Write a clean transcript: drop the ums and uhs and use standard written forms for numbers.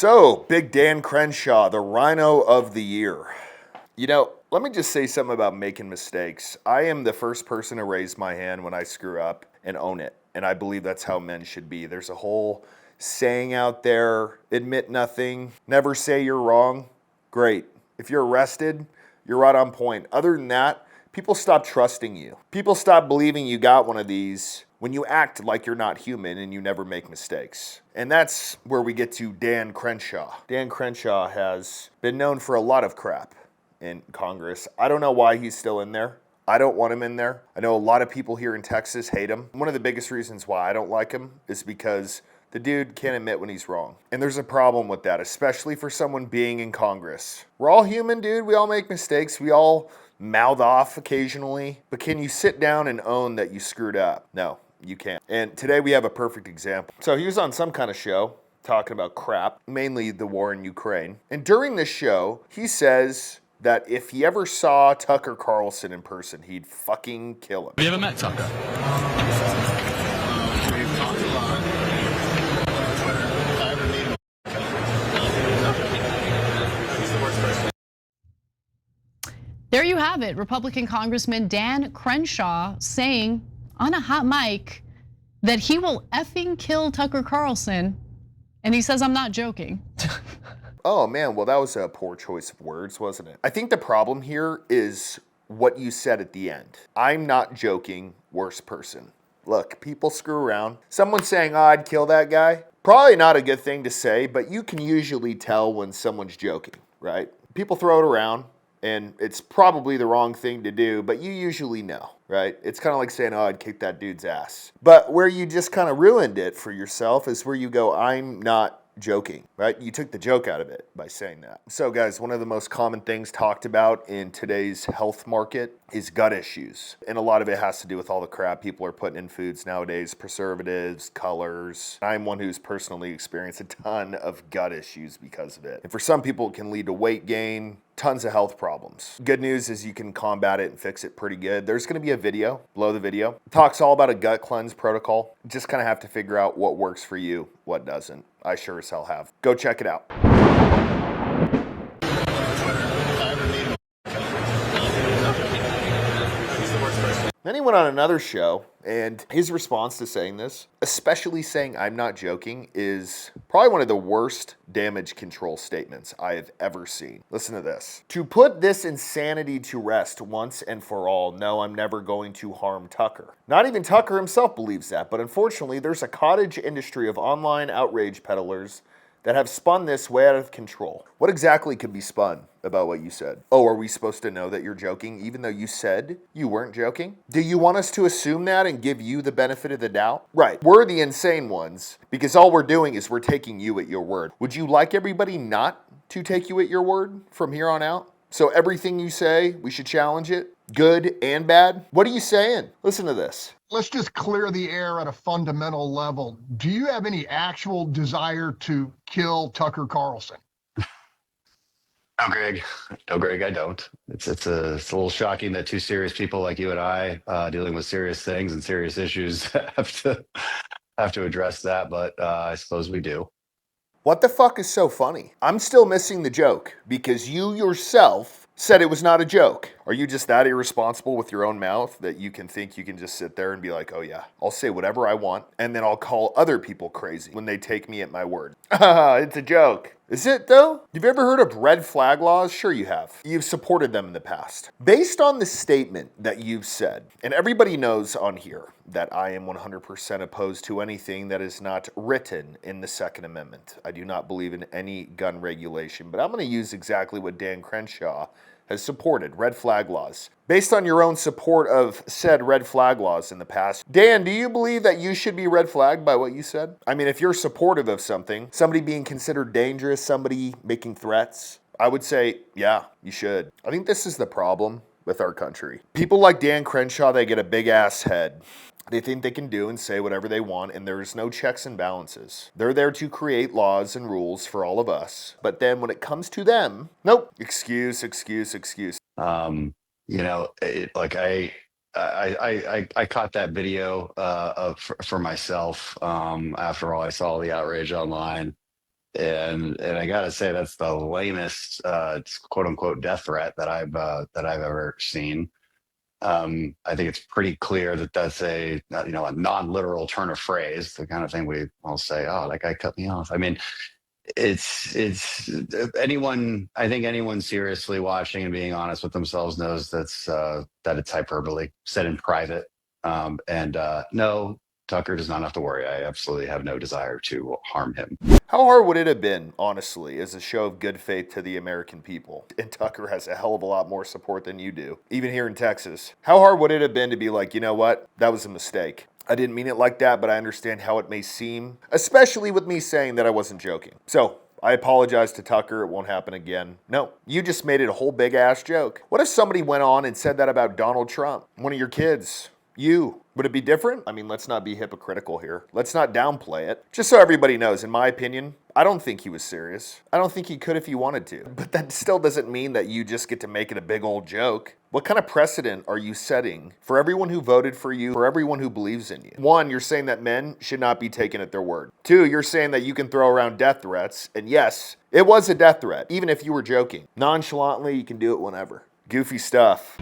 So, Big Dan Crenshaw, the Rhino of the Year. Let me just say something about making mistakes. I am the first person to raise my hand when I screw up and own it. And I believe that's how men should be. There's a whole saying out there, admit nothing, never say you're wrong. Great. If you're arrested, you're right on point. Other than that, people stop trusting you. People stop believing you got one of these when you act like you're not human and you never make mistakes. And that's where we get to Dan Crenshaw. Dan Crenshaw has been known for a lot of crap in Congress. I don't know why he's still in there. I don't want him in there. I know a lot of people here in Texas hate him. One of the biggest reasons why I don't like him is because the dude can't admit when he's wrong. And there's a problem with that, especially for someone being in Congress. We're all human, dude. We all make mistakes. We all mouth off occasionally. But can you sit down and own that you screwed up? No, you can't. And today we have a perfect example. So he was on some kind of show talking about crap, mainly the war in Ukraine. And during this show, he says that if he ever saw Tucker Carlson in person, he'd fucking kill him. Have you ever met Tucker? We've talked a lot. I haven't met him. He's the worst person. There you have it. Republican Congressman Dan Crenshaw saying on a hot mic that he will effing kill Tucker Carlson. And he says, I'm not joking. Oh man, well that was a poor choice of words, wasn't it? I think the problem here is what you said at the end. I'm not joking, worst person. Look, people screw around. Someone saying, oh, I'd kill that guy. Probably not a good thing to say, but you can usually tell when someone's joking, right? People throw it around and it's probably the wrong thing to do, but you usually know, right? It's kind of like saying, oh, I'd kick that dude's ass. But where you just kind of ruined it for yourself is where you go, I'm not joking, right? You took the joke out of it by saying that. So guys, one of the most common things talked about in today's health market is gut issues. And a lot of it has to do with all the crap people are putting in foods nowadays, preservatives, colors. I'm one who's personally experienced a ton of gut issues because of it. And for some people, it can lead to weight gain, tons of health problems. Good news is you can combat it and fix it pretty good. There's gonna be a video, below the video. It talks all about a gut cleanse protocol. Just kind of have to figure out what works for you, what doesn't. I sure as hell have. Go check it out. Then he went on another show, and his response to saying this, especially saying I'm not joking, is probably one of the worst damage control statements I have ever seen. Listen to this. To put this insanity to rest once and for all, no, I'm never going to harm Tucker. Not even Tucker himself believes that, but unfortunately, there's a cottage industry of online outrage peddlers that have spun this way out of control. What exactly could be spun about what you said? Oh, are we supposed to know that you're joking even though you said you weren't joking? Do you want us to assume that and give you the benefit of the doubt? Right, we're the insane ones because all we're doing is we're taking you at your word. Would you like everybody not to take you at your word from here on out? So everything you say, we should challenge it, good and bad? What are you saying? Listen to this. Let's just clear the air at a fundamental level. Do you have any actual desire to kill Tucker Carlson? No, Greg. No, Greg, I don't. It's a little shocking that two serious people like you and I, dealing with serious things and serious issues, have to address that. But I suppose we do. What the fuck is so funny? I'm still missing the joke because you yourself said it was not a joke. Are you just that irresponsible with your own mouth that you can think you can just sit there and be like, oh yeah, I'll say whatever I want and then I'll call other people crazy when they take me at my word? It's a joke. Is it though? You've ever heard of red flag laws? Sure you have. You've supported them in the past. Based on the statement that you've said, and everybody knows on here that I am 100% opposed to anything that is not written in the Second Amendment. I do not believe in any gun regulation, but I'm going to use exactly what Dan Crenshaw has supported, red flag laws. Based on your own support of said red flag laws in the past, Dan, do you believe that you should be red flagged by what you said? I mean, if you're supportive of something, somebody being considered dangerous, somebody making threats, I would say, yeah, you should. I think this is the problem with our country. People like Dan Crenshaw, they get a big ass head. They think they can do and say whatever they want, and there's no checks and balances. They're there to create laws and rules for all of us. But then when it comes to them, nope, excuse. I caught that video for myself. After all, I saw the outrage online. And I gotta say that's the lamest quote unquote death threat that I've ever seen. I think it's pretty clear that that's a non-literal turn of phrase, the kind of thing we all say, oh, that guy cut me off. I mean, it's anyone, I think anyone seriously watching and being honest with themselves knows that it's hyperbole said in private. And no, Tucker does not have to worry. I absolutely have no desire to harm him. How hard would it have been, honestly, as a show of good faith to the American people? And Tucker has a hell of a lot more support than you do, even here in Texas. How hard would it have been to be like, you know what? That was a mistake. I didn't mean it like that, but I understand how it may seem, especially with me saying that I wasn't joking. So, I apologize to Tucker. It won't happen again. No, you just made it a whole big ass joke. What if somebody went on and said that about Donald Trump, one of your kids? You. Would it be different? I mean, let's not be hypocritical here. Let's not downplay it. Just so everybody knows, in my opinion, I don't think he was serious. I don't think he could if he wanted to. But that still doesn't mean that you just get to make it a big old joke. What kind of precedent are you setting for everyone who voted for you, for everyone who believes in you? One, you're saying that men should not be taken at their word. Two, you're saying that you can throw around death threats. And yes, it was a death threat, even if you were joking. Nonchalantly, you can do it whenever. Goofy stuff.